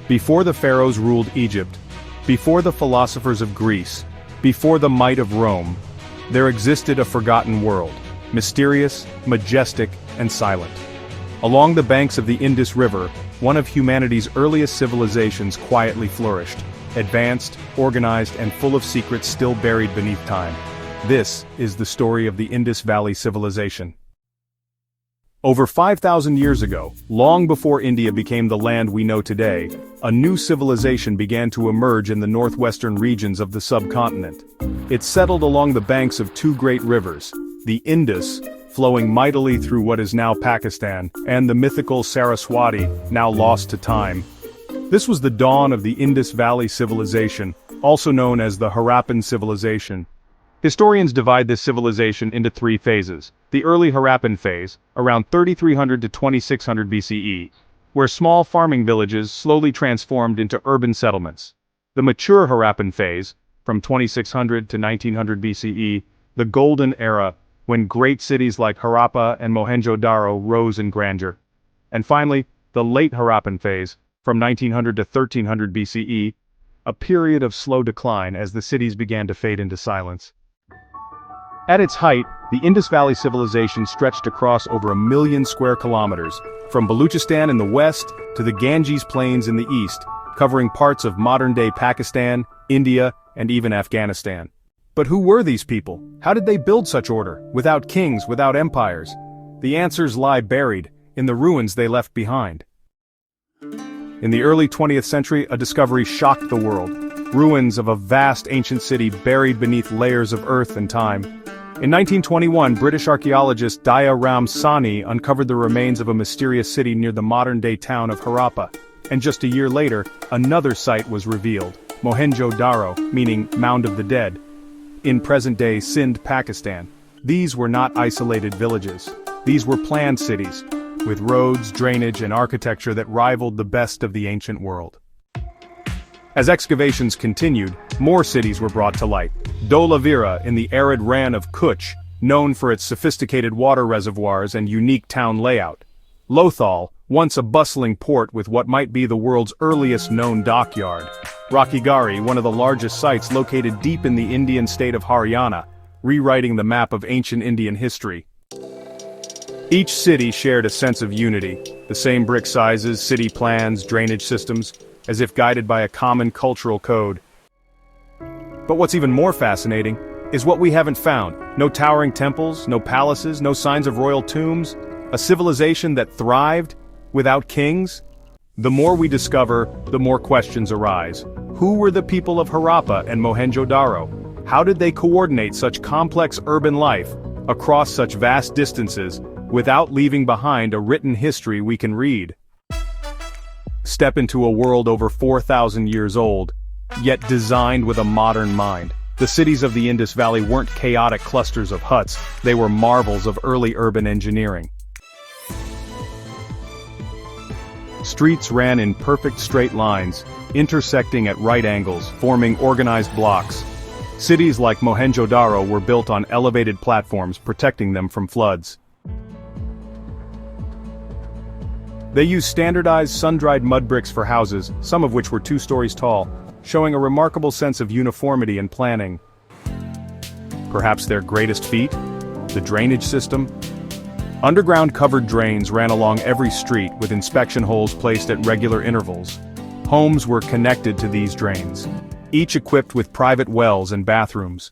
Before the pharaohs ruled Egypt, before the philosophers of Greece, before the might of Rome, there existed a forgotten world, mysterious, majestic, and silent. Along the banks of the Indus River, one of humanity's earliest civilizations quietly flourished, advanced, organized, and full of secrets still buried beneath time. This is the story of the Indus Valley Civilization. Over 5,000 years ago, long before India became the land we know today, a new civilization began to emerge in the northwestern regions of the subcontinent. It settled along the banks of two great rivers, the Indus, flowing mightily through what is now Pakistan, and the mythical Saraswati, now lost to time. This was the dawn of the Indus Valley Civilization, also known as the Harappan Civilization. Historians divide this civilization into three phases. The early Harappan phase, around 3300 to 2600 BCE, where small farming villages slowly transformed into urban settlements. The mature Harappan phase, from 2600 to 1900 BCE, the golden era, when great cities like Harappa and Mohenjo-daro rose in grandeur. And finally, the late Harappan phase, from 1900 to 1300 BCE, a period of slow decline as the cities began to fade into silence. At its height, the Indus Valley Civilization stretched across over 1 million square kilometers, from Baluchistan in the west to the Ganges Plains in the east, covering parts of modern-day Pakistan, India, and even Afghanistan. But who were these people? How did they build such order, without kings, without empires? The answers lie buried in the ruins they left behind. In the early 20th century, a discovery shocked the world. Ruins of a vast ancient city buried beneath layers of earth and time. In 1921, British archaeologist Daya Ram Sahni uncovered the remains of a mysterious city near the modern-day town of Harappa. And just a year later, another site was revealed, Mohenjo-daro, meaning Mound of the Dead, in present-day Sindh, Pakistan. These were not isolated villages. These were planned cities, with roads, drainage, and architecture that rivaled the best of the ancient world. As excavations continued, more cities were brought to light. Dholavira in the arid Rann of Kutch, known for its sophisticated water reservoirs and unique town layout. Lothal, once a bustling port with what might be the world's earliest known dockyard. Rakhigarhi, one of the largest sites located deep in the Indian state of Haryana, rewriting the map of ancient Indian history. Each city shared a sense of unity, the same brick sizes, city plans, drainage systems, as if guided by a common cultural code. But what's even more fascinating is what we haven't found. No towering temples, no palaces, no signs of royal tombs, a civilization that thrived without kings. The more we discover, the more questions arise. Who were the people of Harappa and Mohenjo-daro? How did they coordinate such complex urban life across such vast distances without leaving behind a written history we can read? Step into a world over 4,000 years old, yet designed with a modern mind. The cities of the Indus Valley weren't chaotic clusters of huts, they were marvels of early urban engineering. Streets ran in perfect straight lines, intersecting at right angles, forming organized blocks. Cities like Mohenjo-daro were built on elevated platforms, protecting them from floods. They used standardized sun-dried mud bricks for houses, some of which were 2 stories tall, showing a remarkable sense of uniformity and planning. Perhaps their greatest feat? The drainage system? Underground covered drains ran along every street with inspection holes placed at regular intervals. Homes were connected to these drains, each equipped with private wells and bathrooms.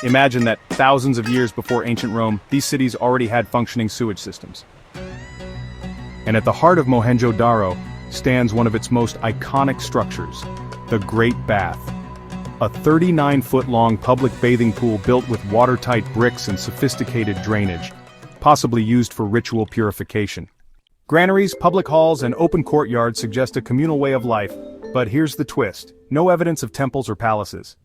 Imagine that thousands of years before ancient Rome, these cities already had functioning sewage systems. And at the heart of Mohenjo-daro stands one of its most iconic structures, the Great Bath. A 39-foot-long public bathing pool built with watertight bricks and sophisticated drainage, possibly used for ritual purification. Granaries, public halls, and open courtyards suggest a communal way of life, but here's the twist: no evidence of temples or palaces.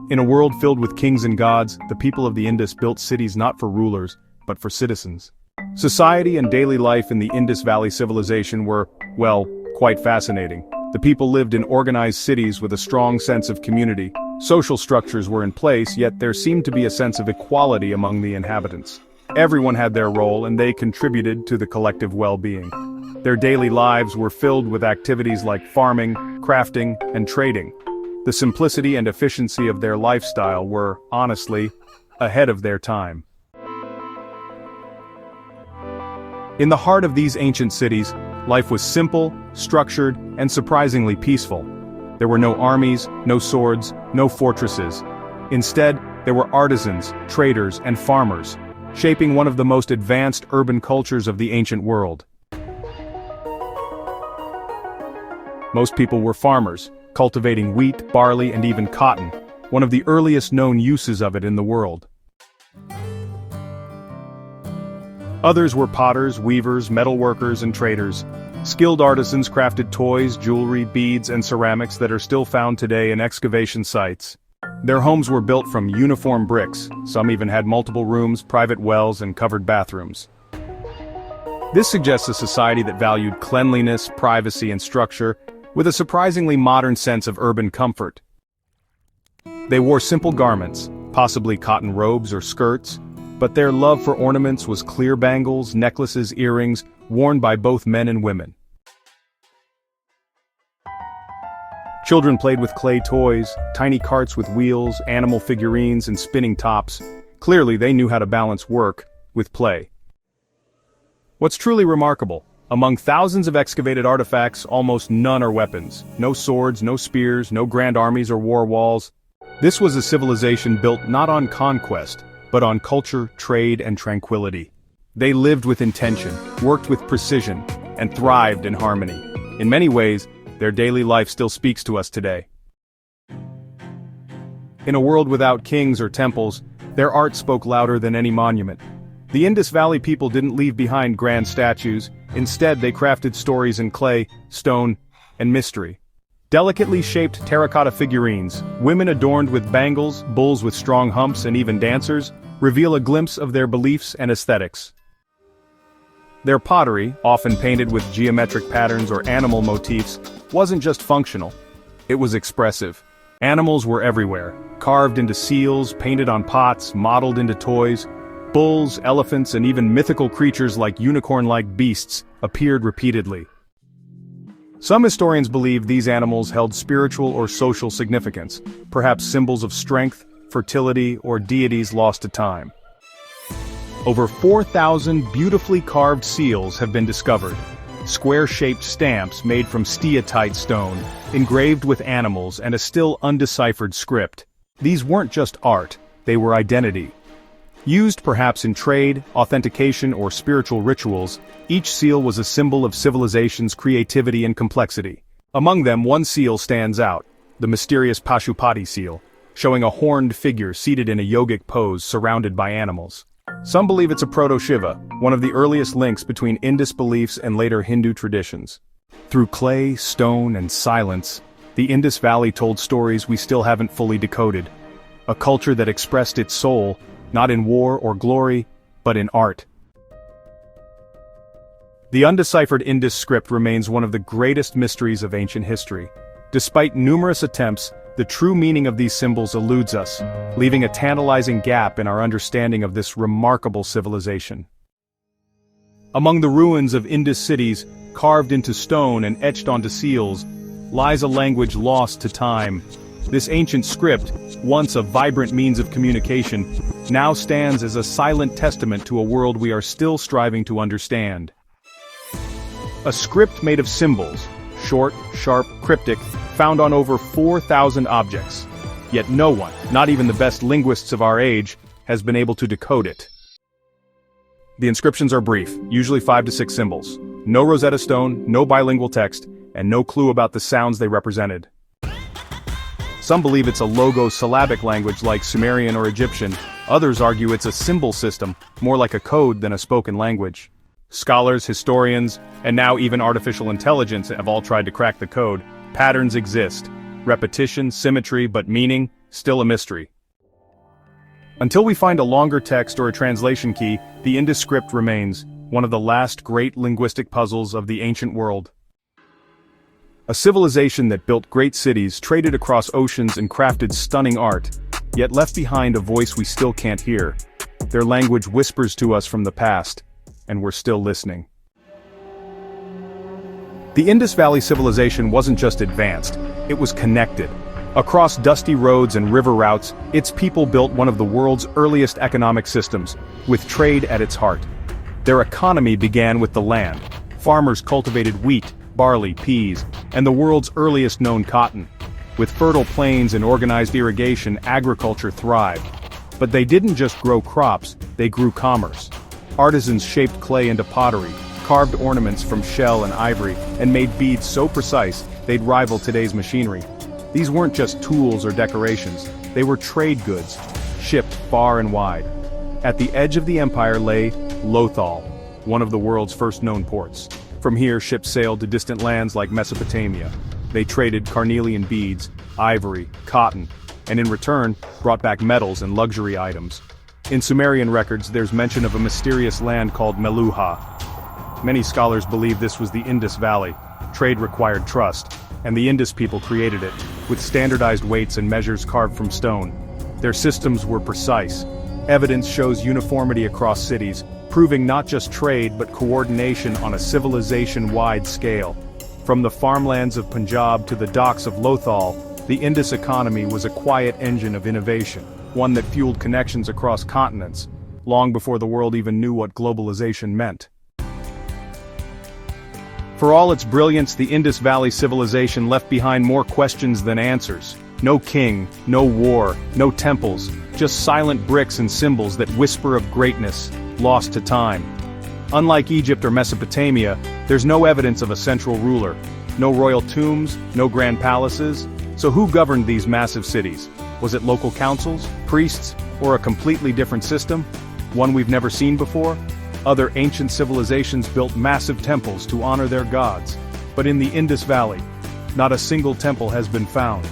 In a world filled with kings and gods, the people of the Indus built cities not for rulers, but for citizens. Society and daily life in the Indus Valley Civilization were, well, quite fascinating. The people lived in organized cities with a strong sense of community. Social structures were in place, yet there seemed to be a sense of equality among the inhabitants. Everyone had their role and they contributed to the collective well-being. Their daily lives were filled with activities like farming, crafting, and trading. The simplicity and efficiency of their lifestyle were, honestly, ahead of their time. In the heart of these ancient cities, life was simple, structured, and surprisingly peaceful. There were no armies, no swords, no fortresses. Instead, there were artisans, traders, and farmers, shaping one of the most advanced urban cultures of the ancient world. Most people were farmers, cultivating wheat, barley, and even cotton, one of the earliest known uses of it in the world. Others were potters, weavers, metalworkers, and traders. Skilled artisans crafted toys, jewelry, beads, and ceramics that are still found today in excavation sites. Their homes were built from uniform bricks, some even had multiple rooms, private wells, and covered bathrooms. This suggests a society that valued cleanliness, privacy, and structure, with a surprisingly modern sense of urban comfort. They wore simple garments, possibly cotton robes or skirts, but their love for ornaments was clear bangles, necklaces, earrings, worn by both men and women. Children played with clay toys, tiny carts with wheels, animal figurines, and spinning tops. Clearly, they knew how to balance work with play. What's truly remarkable, among thousands of excavated artifacts, almost none are weapons. No swords, no spears, no grand armies or war walls. This was a civilization built not on conquest, but on culture, trade, and tranquility. They lived with intention, worked with precision, and thrived in harmony. In many ways, their daily life still speaks to us today. In a world without kings or temples, their art spoke louder than any monument. The Indus Valley people didn't leave behind grand statues. Instead, they crafted stories in clay, stone, and mystery. Delicately shaped terracotta figurines, women adorned with bangles, bulls with strong humps, and even dancers, reveal a glimpse of their beliefs and aesthetics. Their pottery, often painted with geometric patterns or animal motifs, wasn't just functional. It was expressive. Animals were everywhere, carved into seals, painted on pots, modeled into toys. Bulls, elephants, and even mythical creatures like unicorn-like beasts appeared repeatedly. Some historians believe these animals held spiritual or social significance, perhaps symbols of strength, fertility, or deities lost to time. Over 4,000 beautifully carved seals have been discovered, square-shaped stamps made from steatite stone, engraved with animals and a still undeciphered script. These weren't just art, they were identity. Used perhaps in trade, authentication, or spiritual rituals, each seal was a symbol of civilization's creativity and complexity. Among them, one seal stands out, the mysterious Pashupati seal, showing a horned figure seated in a yogic pose surrounded by animals. Some believe it's a proto-Shiva, one of the earliest links between Indus beliefs and later Hindu traditions. Through clay, stone, and silence, the Indus Valley told stories we still haven't fully decoded. A culture that expressed its soul, not in war or glory, but in art. The undeciphered Indus script remains one of the greatest mysteries of ancient history. Despite numerous attempts, the true meaning of these symbols eludes us, leaving a tantalizing gap in our understanding of this remarkable civilization. Among the ruins of Indus cities, carved into stone and etched onto seals, lies a language lost to time. This ancient script, once a vibrant means of communication, now stands as a silent testament to a world we are still striving to understand. A script made of symbols, short, sharp, cryptic, found on over 4,000 objects. Yet no one, not even the best linguists of our age, has been able to decode it. The inscriptions are brief, usually 5 to 6 symbols. No Rosetta Stone, no bilingual text, and no clue about the sounds they represented. Some believe it's a logo-syllabic language like Sumerian or Egyptian. Others argue it's a symbol system, more like a code than a spoken language. Scholars, historians, and now even artificial intelligence have all tried to crack the code. Patterns exist. Repetition, symmetry, but meaning, still a mystery. Until we find a longer text or a translation key, the Indus script remains one of the last great linguistic puzzles of the ancient world. A civilization that built great cities, traded across oceans, and crafted stunning art, yet left behind a voice we still can't hear. Their language whispers to us from the past, and we're still listening. The Indus Valley Civilization wasn't just advanced, it was connected. Across dusty roads and river routes, its people built one of the world's earliest economic systems, with trade at its heart. Their economy began with the land. Farmers cultivated wheat, barley, peas, and the world's earliest known cotton. With fertile plains and organized irrigation, agriculture thrived. But they didn't just grow crops, they grew commerce. Artisans shaped clay into pottery, carved ornaments from shell and ivory, and made beads so precise they'd rival today's machinery. These weren't just tools or decorations, they were trade goods, shipped far and wide. At the edge of the empire lay Lothal, one of the world's first known ports. From here, ships sailed to distant lands like Mesopotamia. They traded carnelian beads, ivory, cotton, and in return, brought back metals and luxury items. In Sumerian records, there's mention of a mysterious land called Meluha. Many scholars believe this was the Indus Valley. Trade required trust, and the Indus people created it, with standardized weights and measures carved from stone. Their systems were precise. Evidence shows uniformity across cities, proving not just trade but coordination on a civilization-wide scale. From the farmlands of Punjab to the docks of Lothal, the Indus economy was a quiet engine of innovation, one that fueled connections across continents, long before the world even knew what globalization meant. For all its brilliance, the Indus Valley Civilization left behind more questions than answers. No king, no war, no temples, just silent bricks and symbols that whisper of greatness, lost to time. Unlike Egypt or Mesopotamia, there's no evidence of a central ruler. No royal tombs, no grand palaces. So who governed these massive cities? Was it local councils, priests, or a completely different system? One we've never seen before? Other ancient civilizations built massive temples to honor their gods. But in the Indus Valley, not a single temple has been found.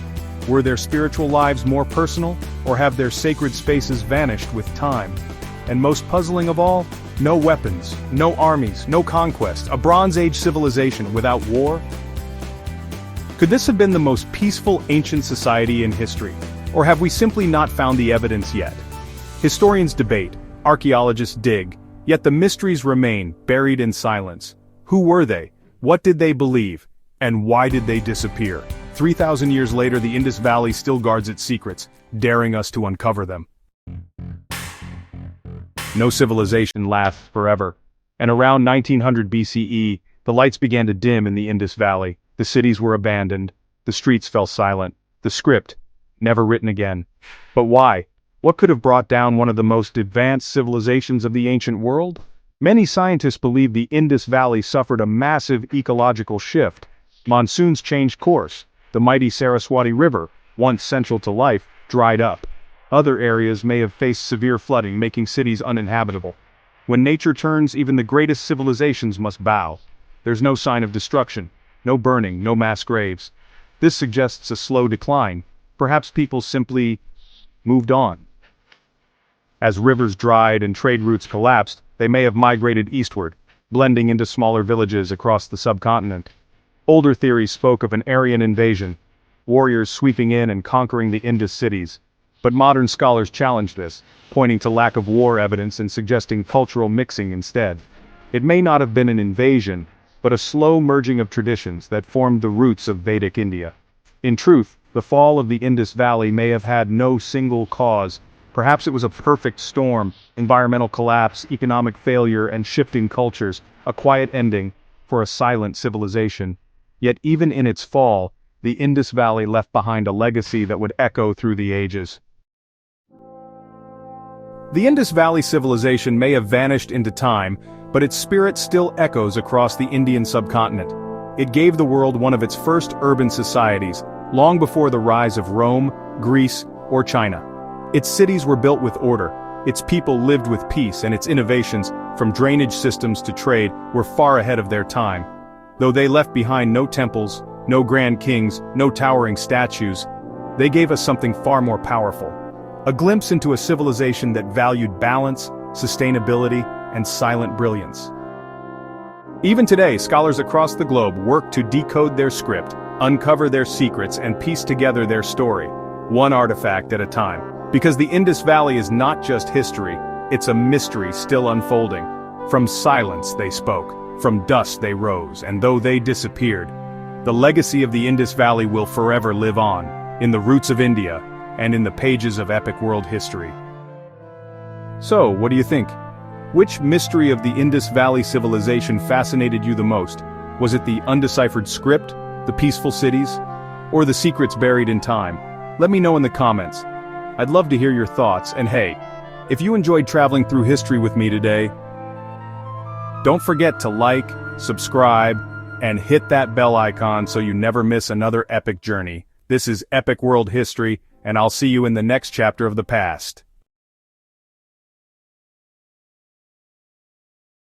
Were their spiritual lives more personal, or have their sacred spaces vanished with time? And most puzzling of all, no weapons, no armies, no conquest, a Bronze Age civilization without war? Could this have been the most peaceful ancient society in history? Or have we simply not found the evidence yet? Historians debate, archaeologists dig, yet the mysteries remain, buried in silence. Who were they? What did they believe? And why did they disappear? 3,000 years later, the Indus Valley still guards its secrets, daring us to uncover them. No civilization lasts forever. And around 1900 BCE, the lights began to dim in the Indus Valley. The cities were abandoned. The streets fell silent. The script, never written again. But why? What could have brought down one of the most advanced civilizations of the ancient world? Many scientists believe the Indus Valley suffered a massive ecological shift. Monsoons changed course. The mighty Saraswati River, once central to life, dried up. Other areas may have faced severe flooding, making cities uninhabitable. When nature turns, even the greatest civilizations must bow. There's no sign of destruction, no burning, no mass graves. This suggests a slow decline. Perhaps people simply moved on. As rivers dried and trade routes collapsed, they may have migrated eastward, blending into smaller villages across the subcontinent. Older theories spoke of an Aryan invasion, warriors sweeping in and conquering the Indus cities. But modern scholars challenge this, pointing to lack of war evidence and suggesting cultural mixing instead. It may not have been an invasion, but a slow merging of traditions that formed the roots of Vedic India. In truth, the fall of the Indus Valley may have had no single cause. Perhaps it was a perfect storm, environmental collapse, economic failure, and shifting cultures, a quiet ending for a silent civilization. Yet even in its fall, the Indus Valley left behind a legacy that would echo through the ages. The Indus Valley Civilization may have vanished into time, but its spirit still echoes across the Indian subcontinent. It gave the world one of its first urban societies, long before the rise of Rome, Greece, or China. Its cities were built with order, its people lived with peace, and its innovations, from drainage systems to trade, were far ahead of their time. Though they left behind no temples, no grand kings, no towering statues, they gave us something far more powerful. A glimpse into a civilization that valued balance, sustainability, and silent brilliance. Even today, scholars across the globe work to decode their script, uncover their secrets, and piece together their story, one artifact at a time. Because the Indus Valley is not just history, it's a mystery still unfolding. From silence they spoke, From dust they rose, and though they disappeared, the legacy of the Indus Valley will forever live on, in the roots of India, and in the pages of epic world history. So, what do you think? Which mystery of the Indus Valley Civilization fascinated you the most? Was it the undeciphered script, the peaceful cities, or the secrets buried in time? Let me know in the comments. I'd love to hear your thoughts, and hey, if you enjoyed traveling through history with me today, don't forget to like, subscribe, and hit that bell icon so you never miss another epic journey. This is Epic World History, and I'll see you in the next chapter of the past.